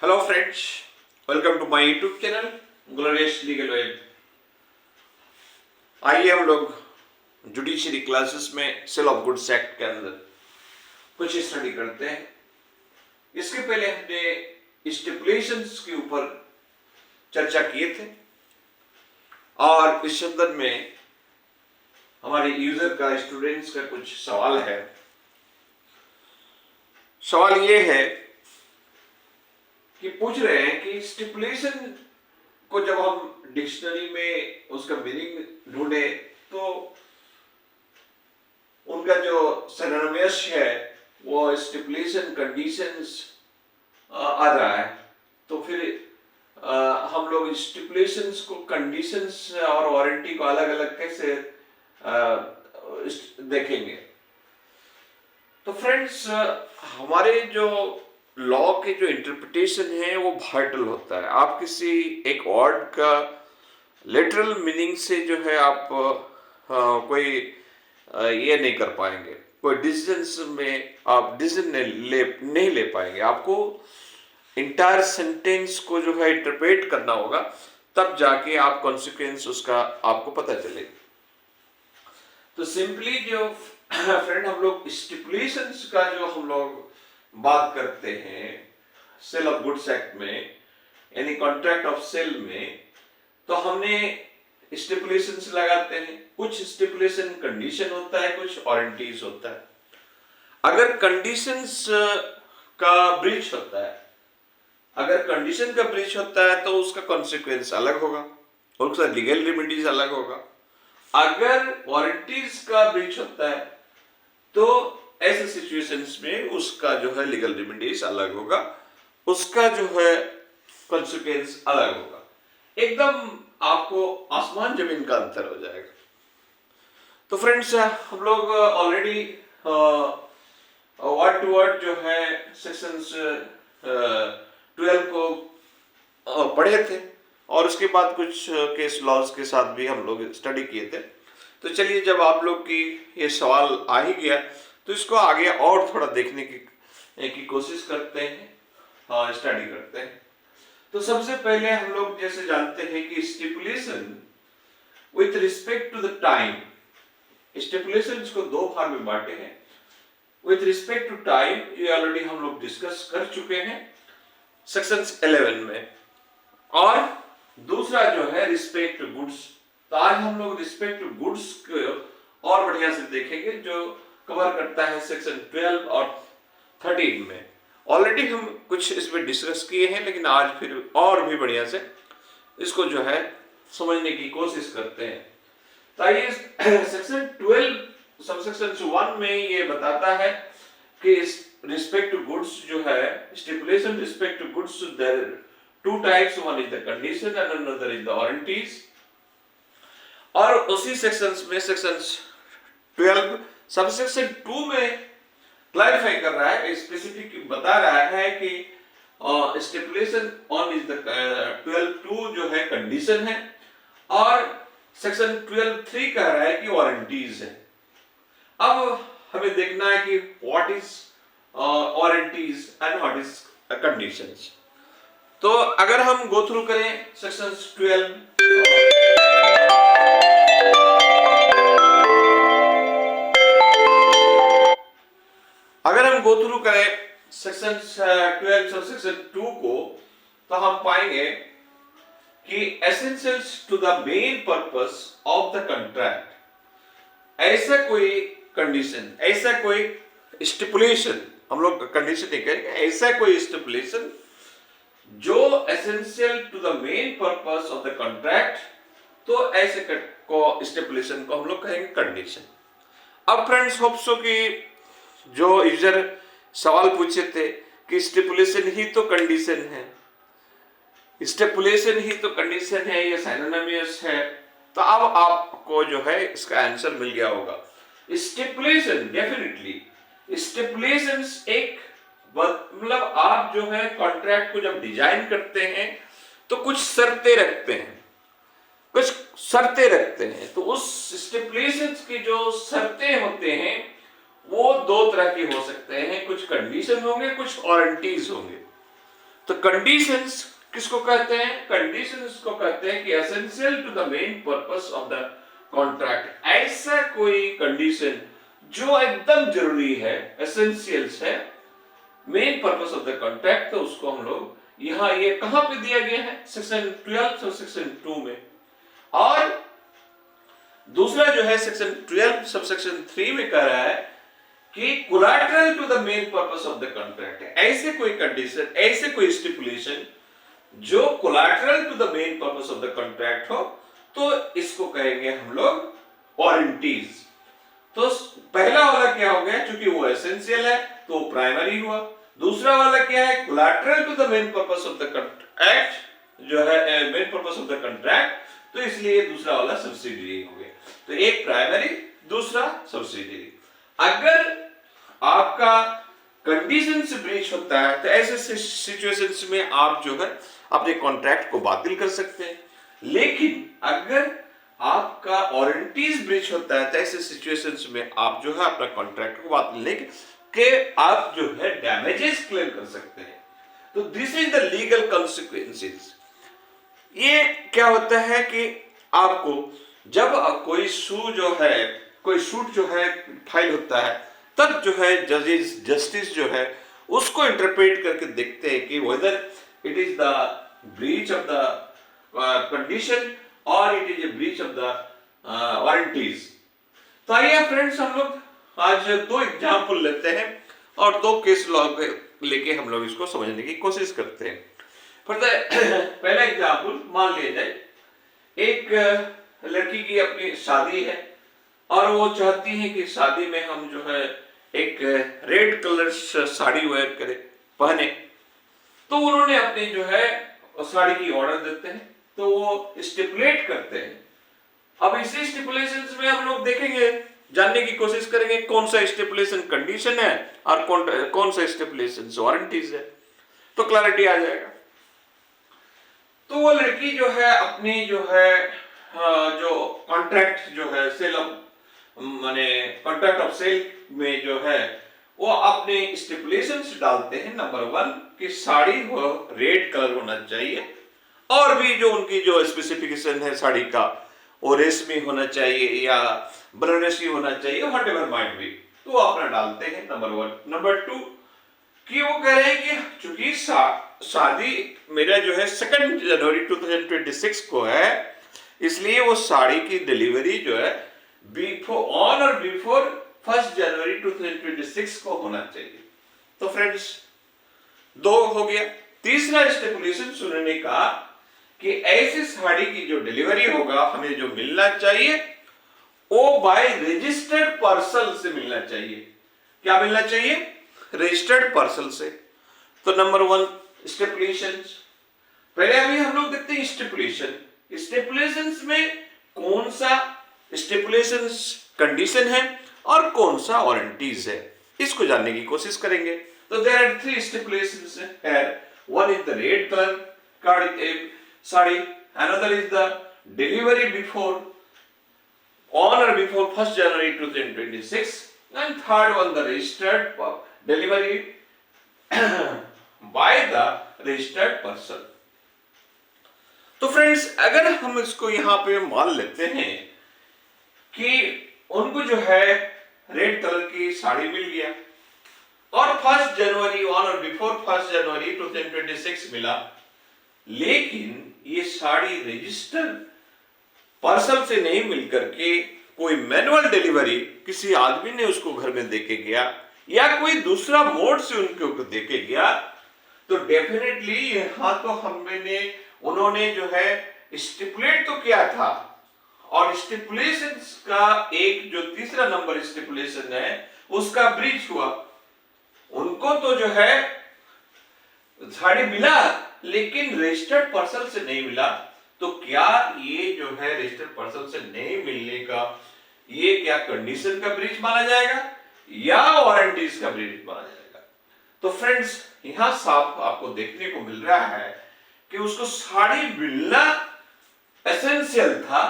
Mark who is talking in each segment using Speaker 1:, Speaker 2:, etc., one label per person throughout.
Speaker 1: Hello friends, welcome to my YouTube channel glorious legal web. आइए हम लोग judiciary classes में सेल ऑफ गुड्स एक्ट के अंदर कुछ स्टडी करते हैं। इसके पहले हमने स्टिपुलेशंस के ऊपर चर्चा किए थे और इस संदर्भ में हमारे यूजर का, स्टूडेंट्स का कुछ सवाल है। सवाल ये है कि पूछ रहे हैं कि स्टिपुलेशन को जब हम डिक्शनरी में उसका मीनिंग ढूंढे तो उनका जो सिनोनिमस है वो स्टिपुलेशन कंडीशंस आ रहा है। तो फिर हम लोग स्टिपुलेशंस को, कंडीशंस और वारंटी को अलग अलग कैसे देखेंगे। तो फ्रेंड्स, हमारे जो लॉ के जो इंटरप्रिटेशन है वो वाइटल होता है। आप किसी एक वर्ड का लिटरल मीनिंग से जो है आप कोई ये नहीं कर पाएंगे, कोई डिसीजन में आप डिसीजन नहीं ले पाएंगे। आपको इंटायर सेंटेंस को जो है इंटरप्रेट करना होगा, तब जाके आप कॉन्सिक्वेंस उसका आपको पता चलेगा। तो सिंपली जो फ्रेंड हम लोग स्टिपुलेशंस का जो हम लोग बात करते हैं सेल ऑफ गुड्स एक्ट में, यानी कॉन्ट्रैक्ट ऑफ सेल में, तो हमने स्टिपुलेशंस लगाते हैं। कुछ स्टिपुलेशन कंडीशन होता है, कुछ वारंटीज होता है। अगर कंडीशंस का ब्रीच होता है, अगर कंडीशन का ब्रीच होता है तो उसका कॉन्सिक्वेंस अलग होगा, उसका लीगल रेमेडीज अलग होगा। अगर वारंटीज का ब्रीच होता है तो ऐसे सिचुएशंस में उसका जो है लीगल रेमेडीज अलग होगा, उसका जो है कॉन्सिक्वेंस अलग होगा। एकदम आपको आसमान जमीन का अंतर हो जाएगा। तो फ्रेंड्स, हम लोग ऑलरेडी वर्ड टू वर्ड जो है सेक्शंस 12 को पढ़े थे और उसके बाद कुछ केस लॉज के साथ भी हम लोग स्टडी किए थे। तो चलिए, जब आप लोग की ये सवाल आ ही गया तो इसको आगे और थोड़ा देखने की कोशिश करते हैं, हाँ स्टडी करते हैं। तो सबसे पहले हम लोग जैसे जानते हैं कि stipulation with respect to the time, stipulation को दो भाग में बांटे हैं। विथ रिस्पेक्ट टू टाइम ये ऑलरेडी हम लोग डिस्कस कर चुके हैं सेक्शन 11 में, और दूसरा जो है रिस्पेक्ट टू गुड्स। तो आज हम लोग रिस्पेक्ट टू गुड्स को और बढ़िया से देखेंगे, जो कवर करता है सेक्शन 12 और 13 में। ऑलरेडी हम कुछ इसमें डिस्कस किए हैं, लेकिन आज फिर और भी बढ़िया से इसको जो है समझने की कोशिश करते हैं। तो आइए, सेक्शन 12 सबसेक्शन 1 में ये बताता है कि रिस्पेक्ट टू गुड्स जो है, stipulation respect to goods, there two types, one is the condition and another is the warranties. और उसी सेक्शंस में सेक्शन 12 सबसेक्शन 2 में क्लैरिफाई कर रहा है, स्पेसिफिक बता रहा है कि स्टिपुलेशन ऑन इज द 12(2) जो है कंडीशन है, और सेक्शन 12(3) कह रहा है कि वारंटीज है। अब हमें देखना है कि what is warranties and what is conditions. तो अगर हम गो थ्रू करें सेक्शन 12, अगर हम गो थ्रू करें सेक्शन 12 सबसेक्शन 2 को, तो हम पाएंगे कि essentials to the main purpose of the contract, ऐसा कोई कंडीशन, ऐसा कोई स्टिपुलेशन, हम लोग कंडीशन नहीं कहेंगे, ऐसा कोई स्टिपुलेशन जो essential to the main purpose of the contract, तो ऐसे को स्टिपुलेशन को हम लोग कहेंगे कंडीशन। अब फ्रेंड्स, होप सो कि जो यूजर सवाल पूछे थे कि स्टिपुलेशन ही तो कंडीशन है, स्टिपुलेशन ही तो कंडीशन है, ये सिनोनिमस है, तो अब आपको जो है इसका आंसर मिल गया होगा। स्टिपुलेशन डेफिनेटली, स्टिपुलेशंस एक मतलब आप जो है कॉन्ट्रैक्ट को जब डिजाइन करते हैं तो कुछ शर्तें रखते हैं, कुछ शर्तें रखते हैं। तो उस स्टिपुलेशंस की जो शर्तें होते हैं वो दो तरह के हो सकते हैं, कुछ कंडीशन होंगे, कुछ वारंटीज होंगे। तो कंडीशंस किसको कहते हैं? कंडीशंस को कहते हैं कि essential to the main purpose of the contract. ऐसा कोई कंडीशन जो एकदम जरूरी है, एसेंशियल्स है main purpose of the contract, तो उसको हम लोग यहां ये कहां पे दिया गया है? सेक्शन 12 और सेक्शन 2 में। और दूसरा जो है सेक्शन 12 सबसेक्शन 3 में कह रहा है कि collateral to the main purpose of the contract है। ऐसे कोई कंडीशन, ऐसे कोई स्टिपुलेशन जो collateral to the main purpose of the contract हो, तो इसको कहेंगे हम लोग वारंटीज। तो पहला वाला क्या हो गया? क्योंकि वो एसेंशियल है तो वो प्राइमरी हुआ। दूसरा वाला क्या है? Collateral to the main purpose of the contract, जो है main purpose of the contract, तो इसलिए दूसरा वाला सब्सिडियरी हो गया। तो एक प्राइमरी, दूसरा सब्सिडियरी। अगर आपका कंडीशन से ब्रीच होता है तो ऐसे सिचुएशंस में आप जो है अपने कॉन्ट्रैक्ट को बातिल कर सकते हैं। लेकिन अगर आपका वारंटीज ब्रीच होता है तो ऐसे सिचुएशंस में आप जो है अपना कॉन्ट्रैक्ट को बातिल लेके आप जो है डैमेजेस क्लेम कर सकते हैं। तो this is the legal consequences. ये क्या होता है कि आपको जब कोई कोई सूट जो है फाइल होता है, तब जो है जस्टिस जो है उसको इंटरप्रेट करके देखते हैं कि whether it is the breach of the condition और it is a breach of the warranties. तो आइए फ्रेंड्स, हम लोग आज दो एग्जाम्पल लेते हैं और दो केस लॉ लेके हम लोग इसको समझने की कोशिश करते हैं। पहला एग्जाम्पल, मान लिया जाए एक लड़की की अपनी शादी है और वो चाहती है कि शादी में हम जो है एक रेड कलर साड़ी वेयर करें, पहने। तो उन्होंने अपनी जो है साड़ी की ऑर्डर देते हैं, तो वो स्टिपुलेट करते हैं। अब इसी स्टिपुलेशंस में हम लोग देखेंगे, जानने की कोशिश करेंगे कौन सा स्टिपुलेशन कंडीशन है और कौन सा स्टिपुलेशन वारंटीज है, तो क्लैरिटी आ जाएगा। तो वो लड़की जो है अपनी जो है जो कॉन्ट्रैक्ट जो है सेल ऑफ माने कॉन्ट्रैक्ट ऑफ सेल में जो है वो अपने स्टिपुलेशंस डालते हैं। नंबर 1 कि साड़ी वो रेड कलर होना चाहिए, और भी जो उनकी जो स्पेसिफिकेशन है साड़ी का, वो रेशमी होना चाहिए या बनारसी होना चाहिए, व्हाटएवर माइट बी, तो वो अपना डालते हैं। नंबर 1। नंबर 2 कि वो कह रहे हैं कि चूंकि शादी मेरा जो है 2 जनवरी 2026 को है, इसलिए वो साड़ी की डिलीवरी जो है ऑन और बिफोर 1 जनवरी 2026 को होना चाहिए। तो फ्रेंड्स, 2 हो गया। तीसरा स्टिपुलेशन उन्होंने कहा कि ऐसी साड़ी की जो डिलीवरी होगा हमें जो मिलना चाहिए वो बाय रजिस्टर्ड पार्सल से मिलना चाहिए। क्या मिलना चाहिए? रजिस्टर्ड पार्सल से। तो नंबर 1 स्टिपुलेशंस। पहले अभी हम लोग देखते हैं स्टिपुलेशन। स्टिपुलेशंस में कौन सा स्टिपुलेशंस कंडीशन है और कौन सा वारंटीज है, इसको जानने की कोशिश करेंगे। तो देयर आर 3 स्टिपुलेशंस है। One is the red color sari, another is the delivery on or before 1st January 2026, and third one the registered delivery by the registered person। तो फ्रेंड्स, अगर हम इसको यहां पे मान लेते हैं कि उनको जो है रेड कलर की साड़ी मिल गया और 1 जनवरी ऑन और बिफोर 1 जनवरी 2026 मिला, लेकिन ये साड़ी रजिस्टर पार्सल से नहीं मिलकर के कोई मैनुअल डिलीवरी किसी आदमी ने उसको घर में देके गया या कोई दूसरा मोड से उनको देके गया, तो डेफिनेटली यहां तो उन्होंने जो है स्टिपुलेट तो किया था, और स्टिपुलेशंस का एक जो तीसरा नंबर स्टिपुलेशन है उसका ब्रीच हुआ। उनको तो जो है साड़ी मिला लेकिन रजिस्टर्ड पार्सल से नहीं मिला। तो क्या ये जो है रजिस्टर्ड पार्सल से नहीं मिलने का ये क्या कंडीशन का ब्रीच माना जाएगा या वारंटीज का ब्रीच माना जाएगा? तो फ्रेंड्स, यहां साफ आपको देखने को मिल रहा है कि उसको साड़ी मिलना एसेंशियल था,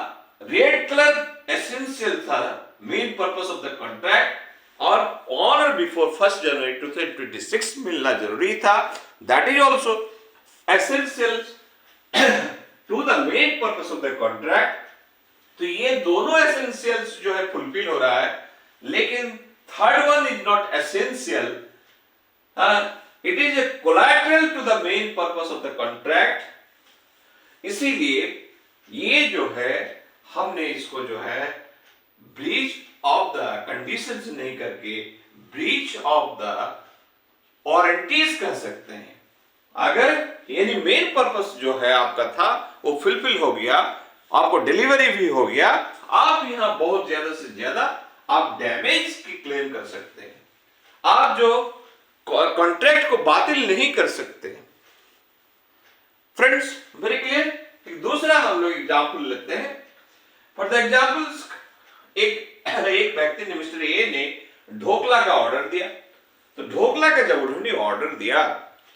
Speaker 1: रेड कलर एसेंशियल था, main purpose of the contract, और ऑन और बिफोर 1 जनवरी 2026 मिलना जरूरी था। That is also essential to the main purpose of the contract, तो ये दोनों एसेंशियल्स जो है फुलफिल हो रहा है, लेकिन third one is not essential, it is a collateral to the main purpose of the contract. इसीलिए ये जो है हमने इसको जो है ब्रीच ऑफ द कंडीशंस नहीं करके ब्रीच ऑफ द वारंटीज कह सकते हैं। अगर यानी मेन पर्पस जो है आपका था वो फुलफिल हो गया, आपको डिलीवरी भी हो गया, आप यहां बहुत ज्यादा से ज्यादा आप डैमेज की क्लेम कर सकते हैं, आप जो कॉन्ट्रैक्ट को बातिल नहीं कर सकते हैं। Friends very clear. एक दूसरा हम लोग एग्जाम्पल लेते हैं। फॉर द एग्जाम्पल्स, एक व्यक्ति ने, मिस्टर ए ने ढोकला का ऑर्डर दिया। तो ढोकला का जब उन्होंने ऑर्डर दिया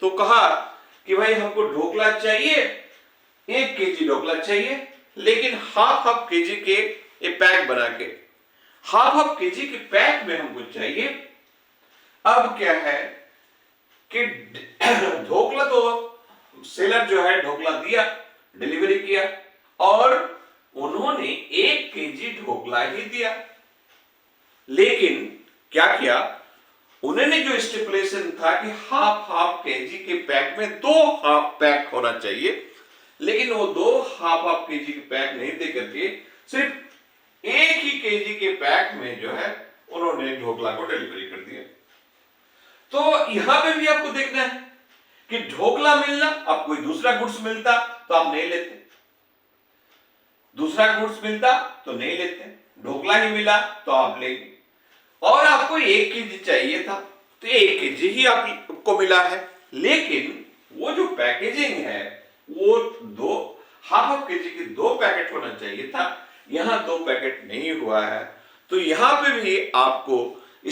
Speaker 1: तो कहा कि भाई हमको ढोकला चाहिए, 1 केजी ढोकला चाहिए, लेकिन हाफ केजी के ये पैक बना के, हाफ केजी के पैक में हमको चाहिए। अब क्या है कि ढोकला तो सेलर जो है ढोकला दिया, डिलीवरी किया, और उन्होंने 1 केजी ढोकला ही दिया। लेकिन क्या किया, उन्होंने जो स्टिपुलेशन था कि हाफ केजी के पैक में 2 हाफ पैक होना चाहिए, लेकिन वो 2 हाफ केजी के पैक नहीं दे करके सिर्फ 1 ही केजी के पैक में जो है उन्होंने ढोकला को डिलीवरी कर दिया। तो यहां पे भी आपको देखना है कि ढोकला मिलना, अब कोई दूसरा गुड्स मिलता तो आप नहीं लेते, दूसरा गुड्स मिलता तो नहीं लेते, ढोकला ही मिला तो आप लेंगे। और आपको 1 केजी चाहिए था तो 1 केजी ही आपको मिला है, लेकिन वो जो पैकेजिंग है वो 2 हाफ केजी के 2 पैकेट होना चाहिए था, यहां 2 पैकेट नहीं हुआ है। तो यहां पे भी आपको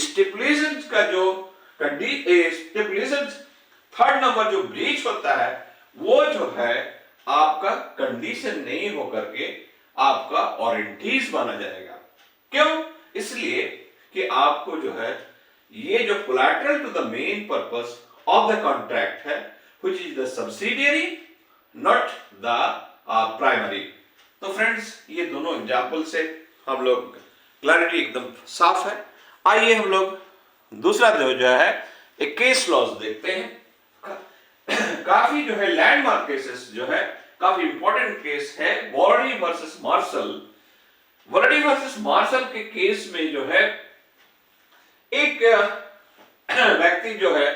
Speaker 1: स्टिपुलेशंस का जो स्टिपुलेशंस थर्ड नंबर जो ब्रीच होता है वो जो है आपका कंडीशन नहीं होकर के आपका वारंटीज माना जाएगा। क्यों? इसलिए कि आपको जो है ये जो collateral to the main purpose of the contract है, which is the subsidiary not the primary. तो फ्रेंड्स ये दोनों एग्जांपल से हम लोग क्लैरिटी एकदम साफ है। आइए हम लोग दूसरा जो है एक केस लॉज देखते हैं। काफी जो है लैंडमार्क केसेस जो है, काफी इंपॉर्टेंट केस है Baldry versus Marshall. Baldry versus Marshall के केस में जो है एक व्यक्ति जो है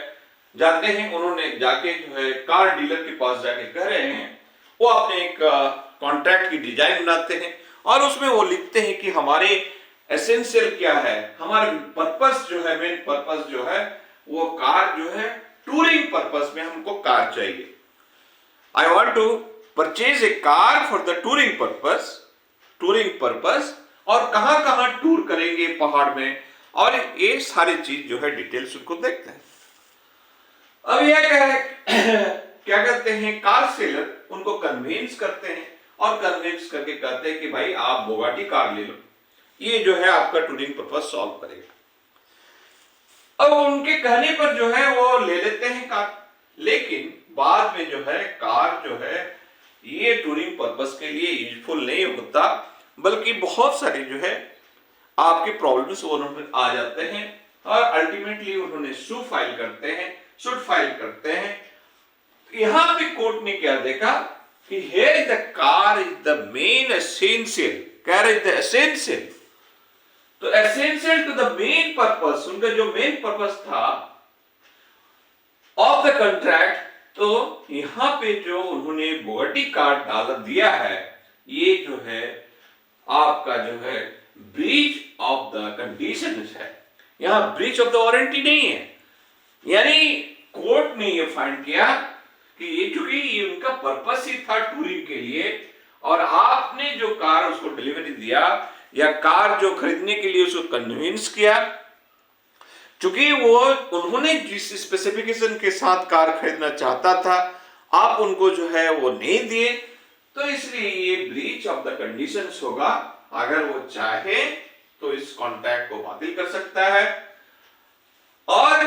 Speaker 1: जाते हैं, उन्होंने जाके जो है कार डीलर के पास जाके कह रहे हैं, वो अपने एक कॉन्ट्रैक्ट की डिजाइन बनाते हैं और उसमें वो लिखते हैं कि हमारे एसेंशियल क्या है, हमारा पर्पस जो है, मेन पर्पस जो है वो कार जो है टूरिंग पर्पस में हमको कार चाहिए। I want to purchase a car for the touring purpose, और कहां कहां टूर करेंगे पहाड़ में, और ये सारी चीज जो है डिटेल्स उनको देखते हैं। अब यह क्या करते हैं, कार सेलर उनको कन्विंस करते हैं और कन्विंस करके कहते हैं कि भाई आप बुगाटी कार ले लो, ये जो है आपका टूरिंग पर्पस सॉल्व करेगा। अब उनके कहने पर जो है वो ले लेते हैं कार, लेकिन बाद में जो है कार जो है ये टूरिंग पर्पस के लिए यूजफुल नहीं होता, बल्कि बहुत सारे जो है आपके प्रॉब्लम्स उन्होंने आ जाते हैं और अल्टीमेटली उन्होंने सूट फाइल करते हैं। यहां पे कोर्ट ने क्या देखा कि here is the car is the main essential, car is the essential, तो essential to the main purpose, उनका जो मेन पर्पस था ऑफ द कॉन्ट्रैक्ट, तो यहां पे जो उन्होंने बुगाटी कार डाल दिया है, ये जो है आपका जो है ब्रीच ऑफ द कंडीशंस है, यहां ब्रीच ऑफ द वारंटी नहीं है। यानी कोर्ट ने ये फाइंड किया कि ये चूंकि ये उनका पर्पस ही था टूरिंग के लिए, और आपने जो कार उसको डिलीवरी दिया या कार जो खरीदने के लिए उसको कन्विंस किया, चूंकि वो उन्होंने जिस स्पेसिफिकेशन के साथ कार खरीदना चाहता था आप उनको जो है वो नहीं दिए, तो इसलिए ये ब्रीच ऑफ द कंडीशंस होगा। अगर वो चाहे तो इस कॉन्ट्रैक्ट को बातिल कर सकता है, और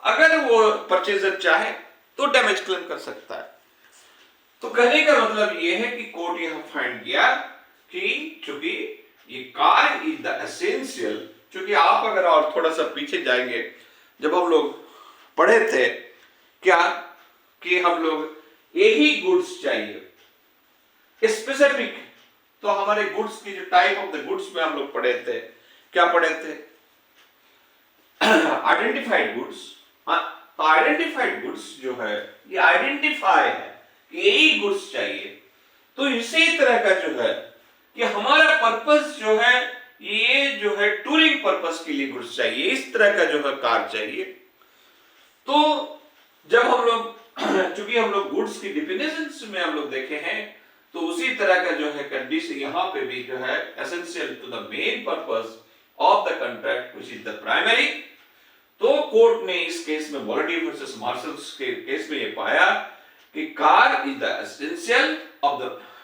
Speaker 1: अगर वो परचेजर चाहे तो डैमेज क्लेम कर सकता है। तो कहने का मतलब ये है कि कोर्ट यहां फाइंड किया कि चूंकि ये कार इज द एसेंशियल, चूंकि आप अगर और थोड़ा सा पीछे जाएंगे, जब हम लोग पढ़े थे क्या कि हम लोग यही गुड्स चाहिए स्पेसिफिक, तो हमारे गुड्स की जो टाइप ऑफ द गुड्स में हम लोग पढ़े थे, क्या पढ़े थे? Identified goods. तो आइडेंटिफाइड गुड्स जो है ये आइडेंटिफाई है कि यही गुड्स चाहिए। तो इसी तरह का जो है कि हमारा पर्पस जो है ये जो है टूरिंग पर्पस के लिए गुड्स चाहिए, इस तरह का जो है कार चाहिए। तो जब हम लोग चूंकि हम लोग गुड्स की डिफिनेशंस में हम लोग देखे हैं, तो उसी तरह का जो है कंडीशन यहाँ पे भी जो है essential to the main purpose of the contract which is the primary. तो कोर्ट ने इस केस में वॉलडी वर्सेस मार्शल्स के केस में ये पाया कि car is the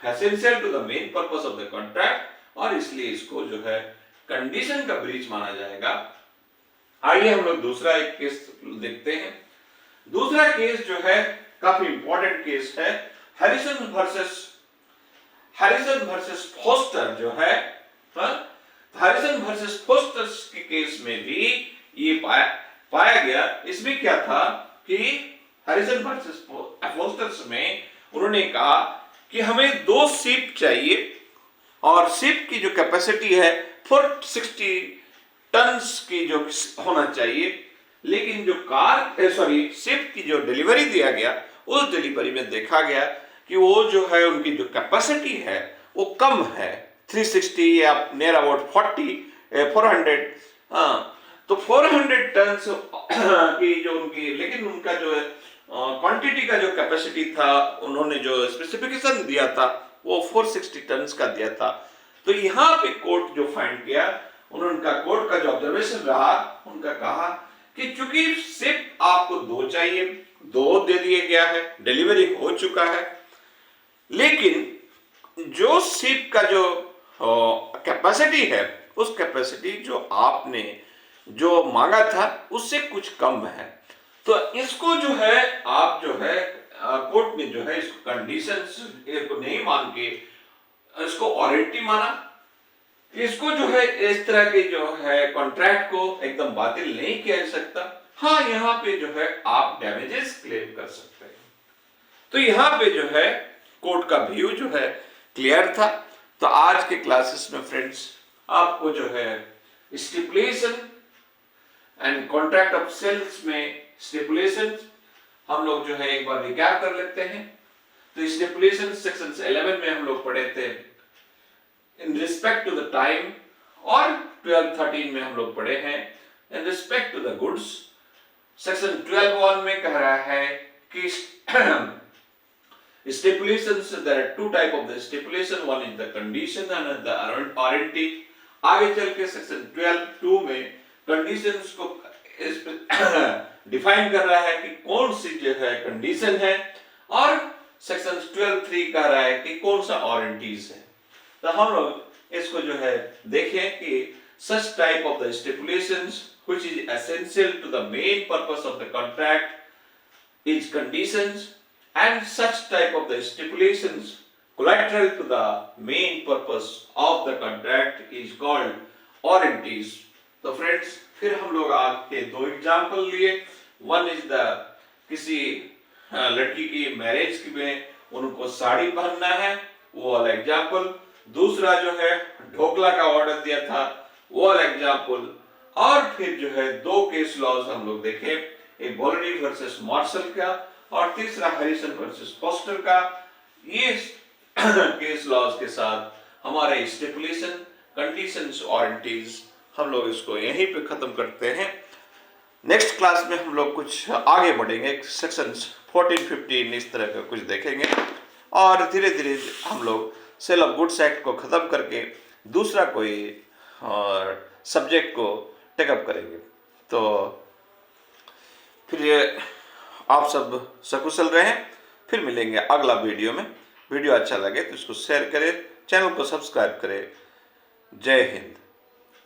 Speaker 1: essential to the main purpose of the contract, और इसलिए इसको जो है कंडीशन का ब्रीच माना जाएगा। आइए हम लोग दूसरा एक केस देखते हैं। दूसरा केस जो है काफी इंपॉर्टेंट केस है, हैरिसन वर्सेस फोस्टर जो है। हैरिसन वर्सेस फोस्टर के केस में भी ये पाया गया। इसमें क्या था कि हैरिसन वर्सेस फोस्टर्स में उन्होंने कहा कि हमें 2 शिप चाहिए और शिप की जो कैपेसिटी है 460 टन्स की जो होना चाहिए, लेकिन जो शिप की जो डिलीवरी दिया गया, उस डिलीवरी में देखा गया कि वो जो है उनकी जो कैपेसिटी है वो कम है, 360 या नियर अबाउट 400। तो 400 टन्स की जो उनकी, लेकिन उनका जो है क्वांटिटी का जो कैपेसिटी था, उन्होंने जो स्पेसिफिकेशन दिया था वो 460 टन्स का दिया था। तो यहाँ पे कोर्ट जो फाइंड किया, उनका कोर्ट का जो ऑब्जर्वेशन रहा, उनका कहा कि चूंकि शिप आपको 2 चाहिए, 2 दे दिया गया है, डिलीवरी हो चुका है, लेकिन जो शिप का जो कैपेसिटी है, उस कैपेसिटी जो आपने जो मांगा था उससे कुछ कम है। तो इसको जो है आप जो है कोर्ट ने जो है इसको कंडीशंस को नहीं मान के इसको वारंटी माना, इसको जो है इस तरह के जो है कॉन्ट्रैक्ट को एकदम बातिल नहीं किया जा सकता। हाँ, यहाँ पे जो है आप डैमेजेस क्लेम कर सकते हैं। तो यहाँ पे जो है कोर्ट का व्यू जो है क्लियर था। तो आज के क्लासेस में फ्रेंड्स आपको जो है stipulation and contract of sales में स्टिपुलेशन हम लोग जो है एक बार रिकैप कर लेते हैं। तो स्टिपुलेशन सेक्शन 11 में हम लोग पढ़े थे in respect to the time, और 12-13 में हम लोग पढ़े हैं in respect to the goods. Section 12(1) में कह रहा है कि stipulations, there are 2 type of the stipulation, one is the condition and the warranty। आगे चल के सेक्शन 12(2) में कंडीशंस को डिफाइन कर रहा है कि कौन सी जो है कंडीशन है, और सेक्शन 12(3) कह रहा है कि कौन सा वारंटीज है। तो हम लोग इसको जो है देखें कि such type of the stipulations which is essential to the main purpose of the contract is conditions, and such type of the stipulations collateral to the main purpose of the contract is called warranties। तो friends फिर हम लोग आज के 2 example लिए। One is the किसी लड़की की मैरिज में उनको साड़ी पहनना है, वो वाला एग्जाम्पल। दूसरा जो है ढोकला का ऑर्डर दिया था, वो वाला एग्जाम्पल। और फिर जो है 2 केस लॉज हम लोग देखे, एक वॉलडी वर्सेस मार्शल का और तीसरा हैरिसन वर्सेस फोस्टर का। ये केस लॉज के साथ हमारे स्टिपुलेशन, कंडीशंस, वारंटीज हम लोग इसको यहीं पे खत्म करते हैं। नेक्स्ट क्लास में हम लोग कुछ आगे बढ़ेंगे, सेक्शंस 14-15 इस तरह का कुछ देखेंगे, और धीरे धीरे हम लोग सेल ऑफ गुड्स एक्ट को खत्म करके दूसरा कोई सब्जेक्ट को टेकअप करेंगे। तो फिर आप सब सकुशल रहें, फिर मिलेंगे अगला वीडियो में। वीडियो अच्छा लगे तो इसको शेयर करें, चैनल को सब्सक्राइब करें। जय हिंद।